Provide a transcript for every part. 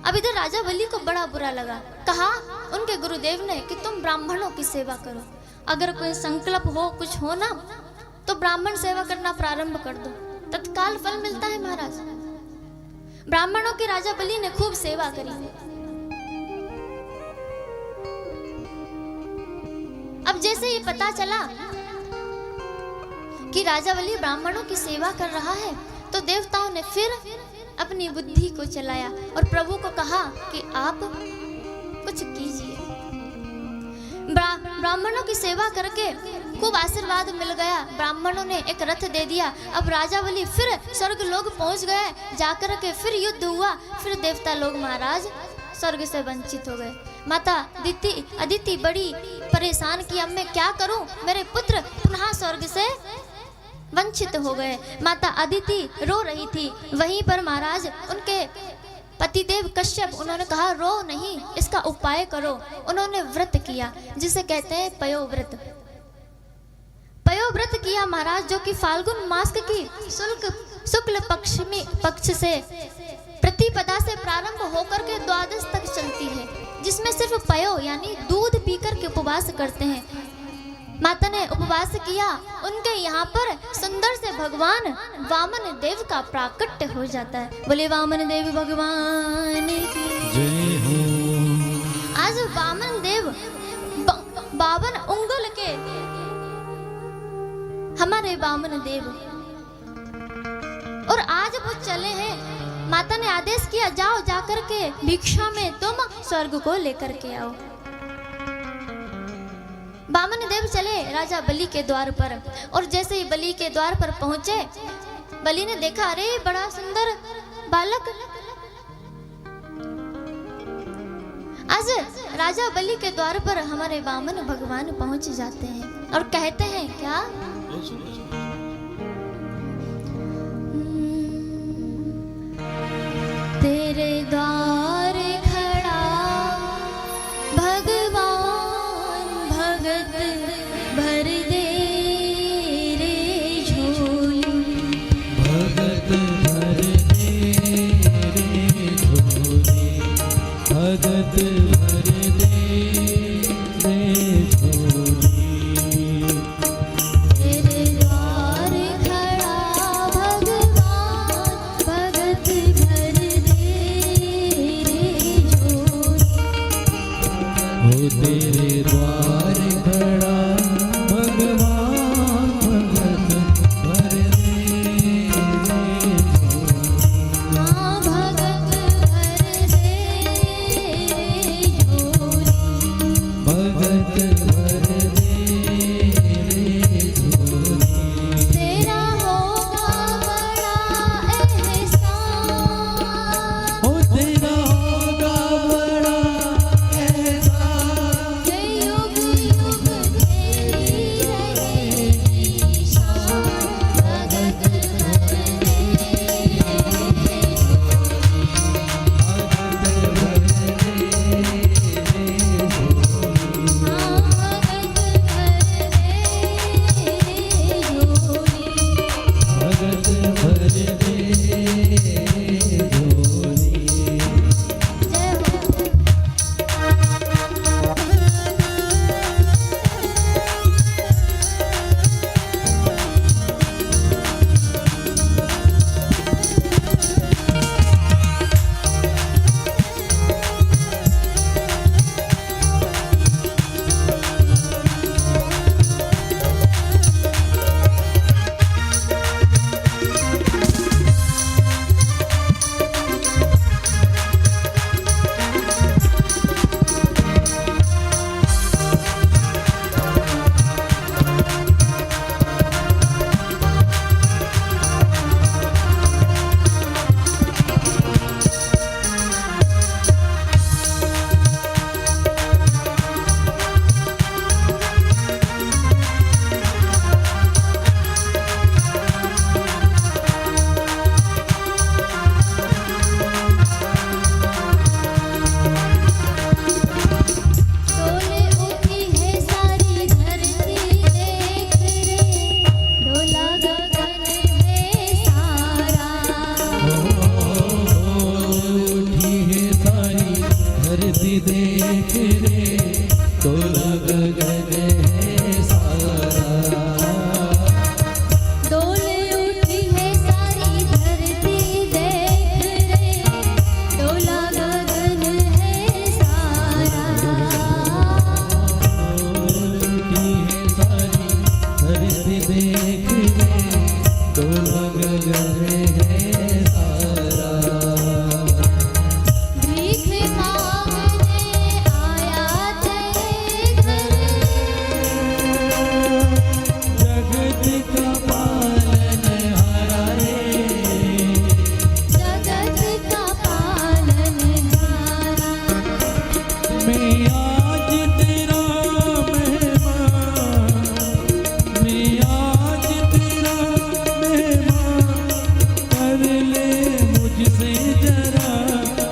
अब इधर राजा बलि को बड़ा बुरा लगा। कहा उनके गुरुदेव ने कि तुम ब्राह्मणों की सेवा करो, अगर कोई संकल्प हो, कुछ हो ना, तो ब्राह्मण सेवा करना प्रारंभ कर दो, तत्काल फल मिलता है महाराज। ब्राह्मणों की राजा बलि ने खूब सेवा करी। अब जैसे ये पता चला कि राजा बलि ब्राह्मणों की सेवा कर रहा है, तो देवताओं ने फिर अपनी बुद्धि को चलाया और प्रभु को कहा कि आप कुछ कीजिए। ब्राह्मणों की सेवा करके खूब आशीर्वाद मिल गया। ब्राह्मणों ने एक रथ दे दिया। अब राजा बलि फिर स्वर्ग लोग पहुंच गए। जाकर के फिर युद्ध हुआ। फिर देवता लोग महाराज स्वर्ग से वंचित हो गए। माता अदिति बड़ी परेशान की, अब मैं क्या करूं, मेरे पुत्र पुनः स्वर्ग से वंचित हो गए। माता अदिति रो रही थी। वहीं पर महाराज उनके पतिदेव कश्यप, उन्होंने कहा रो नहीं, इसका उपाय करो। उन्होंने व्रत किया जिसे कहते हैं पयोव्रत। पयोव्रत किया महाराज, जो कि फाल्गुन मास की शुक्ल पक्ष से प्रतिपदा से प्रारंभ होकर के द्वादश तक चलती है, जिसमें सिर्फ पयो यानी दूध पीकर के उपवास करते हैं। माता ने उपवास किया। उनके यहाँ पर सुंदर से भगवान वामन देव का प्राकट्य हो जाता है। बोले वामन देव भगवान की जय हो। आज वामन देव 52 उंगल के हमारे वामन देव, और आज वो चले हैं। माता ने आदेश किया जाओ, जाकर के भिक्षा में तुम स्वर्ग को लेकर के आओ। वामन देव चले राजा बलि के द्वार पर, और जैसे ही बलि के द्वार पर पहुंचे, बलि ने देखा अरे बड़ा सुंदर बालक। आज राजा बलि के द्वार पर हमारे वामन भगवान पहुंच जाते हैं और कहते हैं क्या, तेरे द्वार खड़ा भगवान, भगत भर दे रे झोली, भगत भर दे रे झोली, भगत भर दे रे झोली। तेरे द्वार खड़ा भगवान, भगत भर दे रे झोली। हो तेरे द्वार खड़ा भगवान, भगत भर दे रे झोली। हाँ भगत भर दे रे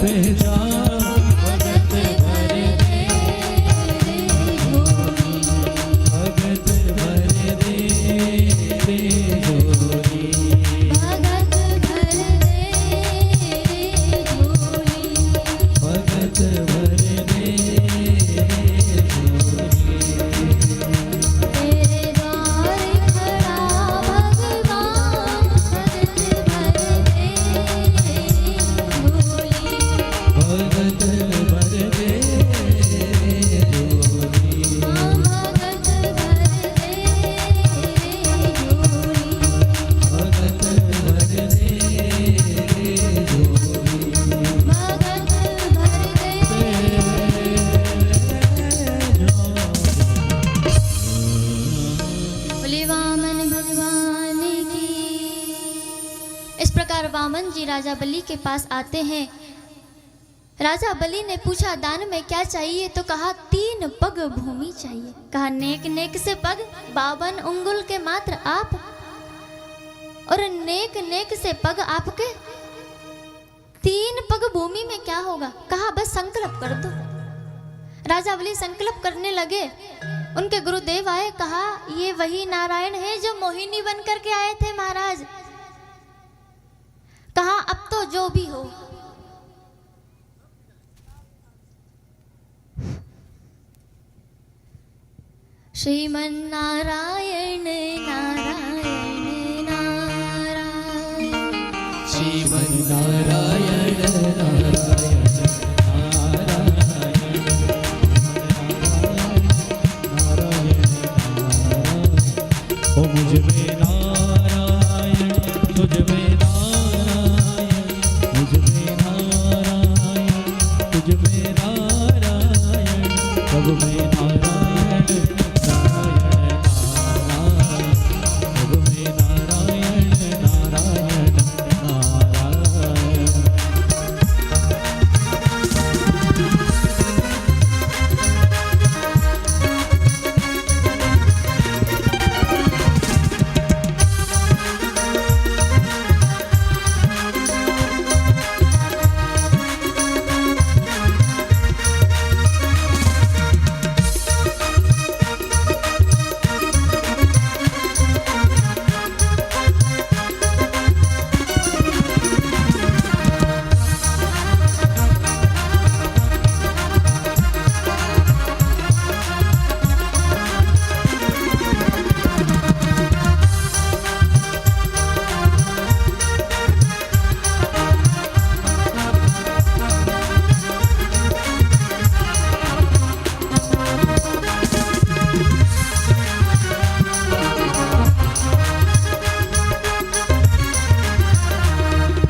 पहचान भगत भर दे झोली, भगत भर दे झोली, भगत भर दे झोली, भगत भर दे झोली। तेरे द्वार खड़ा भगवान, भगत भर दे झोली, भगत भर दे झोली, हाँ भगत भर दे झोली, भगत भर दे झोली। भगत भर दे। बोले वामन भगवान की। इस प्रकार वामन जी राजा बलि के पास आते हैं। राजा बलि ने पूछा दान में क्या चाहिए, तो कहा 3 पग भूमि चाहिए। कहा नेक नेक से पग 52 उंगुल के मात्र आप, और नेक नेक से पग आपके 3 पग भूमि में क्या होगा। कहा बस संकल्प कर दो। राजा बलि संकल्प करने लगे। उनके गुरुदेव आए, कहा ये वही नारायण है जो मोहिनी बन करके आए थे महाराज। कहा अब तो जो भी हो। श्रीमन नारायण नारायण नारायण, श्रीमन नारायण नारायण नारायण, नारायण नारायण। ओ मुझ में नारायण, तुझ में नारायण, मुझ में नारायण, तुझ में नारायण, सब में नारायण, नारायण नारायण, सब में नारायण, नारायण नारायण।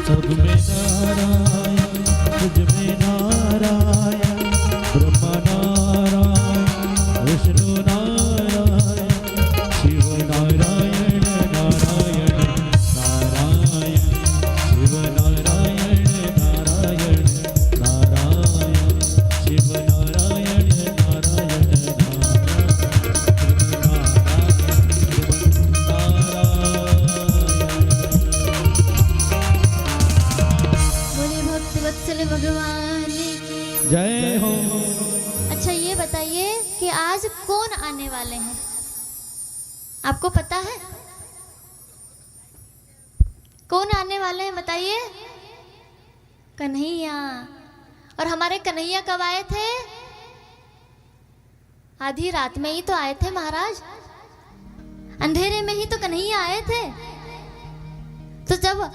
सब में नारायण, तुझ में नारायण, ब्रह्मा नारायण, विष्णु नारायण, शिव नारायण, नारायण नारायण, शिव नारायण, नारायण नारायण, शिव नारायण, नारायण बोले भक्त वत्सल भगवान की। जय हो। अच्छा ये बताइए कि आज कौन आने वाले हैं, आपको पता है? कौन आने वाले हैं बताइए? कन्हैया। और हमारे कन्हैया कब आए थे? आधी रात में ही तो आए थे महाराज, अंधेरे में ही तो कन्हैया आए थे। तो जब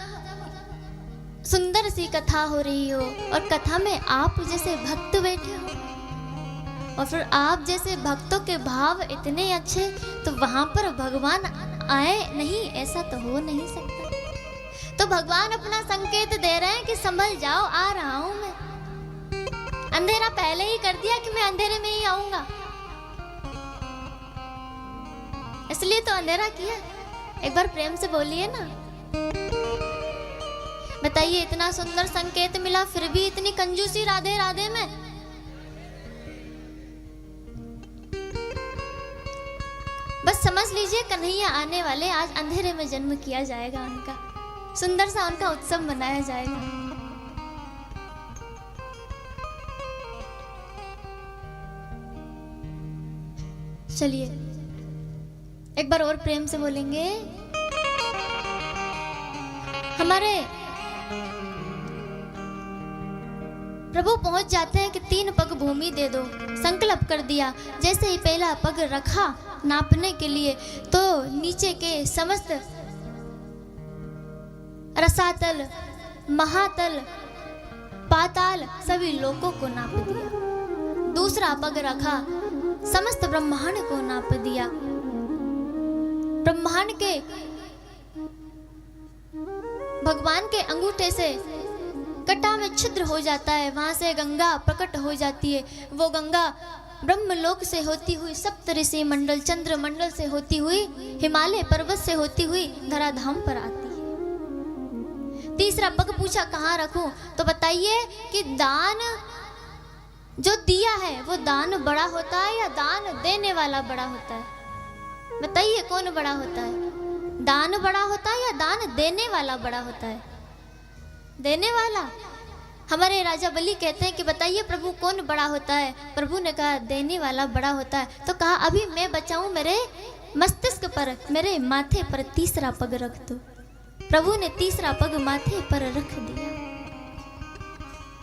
सुंदर सी कथा हो रही हो और कथा में आप जैसे भक्त बैठे हो और फिर आप जैसे भक्तों के भाव इतने अच्छे, तो वहां पर भगवान आए नहीं, ऐसा तो हो नहीं सकता। तो भगवान अपना संकेत दे रहे हैं कि संभल जाओ, आ रहा हूं मैं। अंधेरा पहले ही कर दिया कि मैं अंधेरे में ही आऊंगा, इसलिए तो अंधेरा किया। एक बार प्रेम से बोलिए ना। बताइए, इतना सुंदर संकेत मिला फिर भी इतनी कंजूसी राधे राधे में। बस समझ लीजिए कन्हैया आने वाले, आज अंधेरे में जन्म किया जाएगा उनका, सुंदर सा उनका उत्सव मनाया जाएगा। चलिए एक बार और प्रेम से बोलेंगे। हमारे प्रभु पहुंच जाते हैं कि 3 पग भूमि दे दो। संकल्प कर दिया। जैसे ही पहला पग रखा नापने के लिए, तो नीचे के समस्त रसातल, महातल, पाताल सभी लोकों को नाप दिया। दूसरा पग रखा, समस्त ब्रह्मांड को नाप दिया। ब्रह्मांड के भगवान के अंगूठे से कटा में छिद्र हो जाता है, वहां से गंगा प्रकट हो जाती है। वो गंगा ब्रह्मलोक से होती हुई सप्त ऋषि मंडल, चंद्र मंडल से होती हुई, हिमालय पर्वत से होती हुई धराधाम पर आती है। तीसरा पग पूछा कहाँ रखूं, तो बताइए कि दान जो दिया है वो दान बड़ा होता है या दान देने वाला बड़ा होता है? बताइए कौन बड़ा होता है? दान बड़ा होता है या दान देने वाला बड़ा होता है? देने वाला। हमारे राजा बलि कहते हैं कि बताइए प्रभु कौन बड़ा होता है? प्रभु ने कहा देने वाला बड़ा होता है। तो कहा अभी मैं बचाऊं, मेरे मस्तिष्क पर, मेरे माथे पर तीसरा पग रख दो। प्रभु ने तीसरा पग माथे पर रख दिया।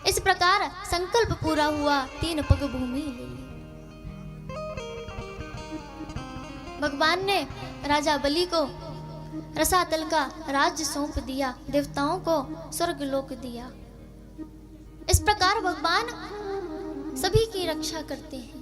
इस प्रकार संकल्प पूरा हुआ, 3 पग भूमि ले ली। भगवान ने राजा बलि को रसातल का राज्य सौंप दिया, देवताओं को स्वर्गलोक दिया। इस प्रकार भगवान सभी की रक्षा करते हैं।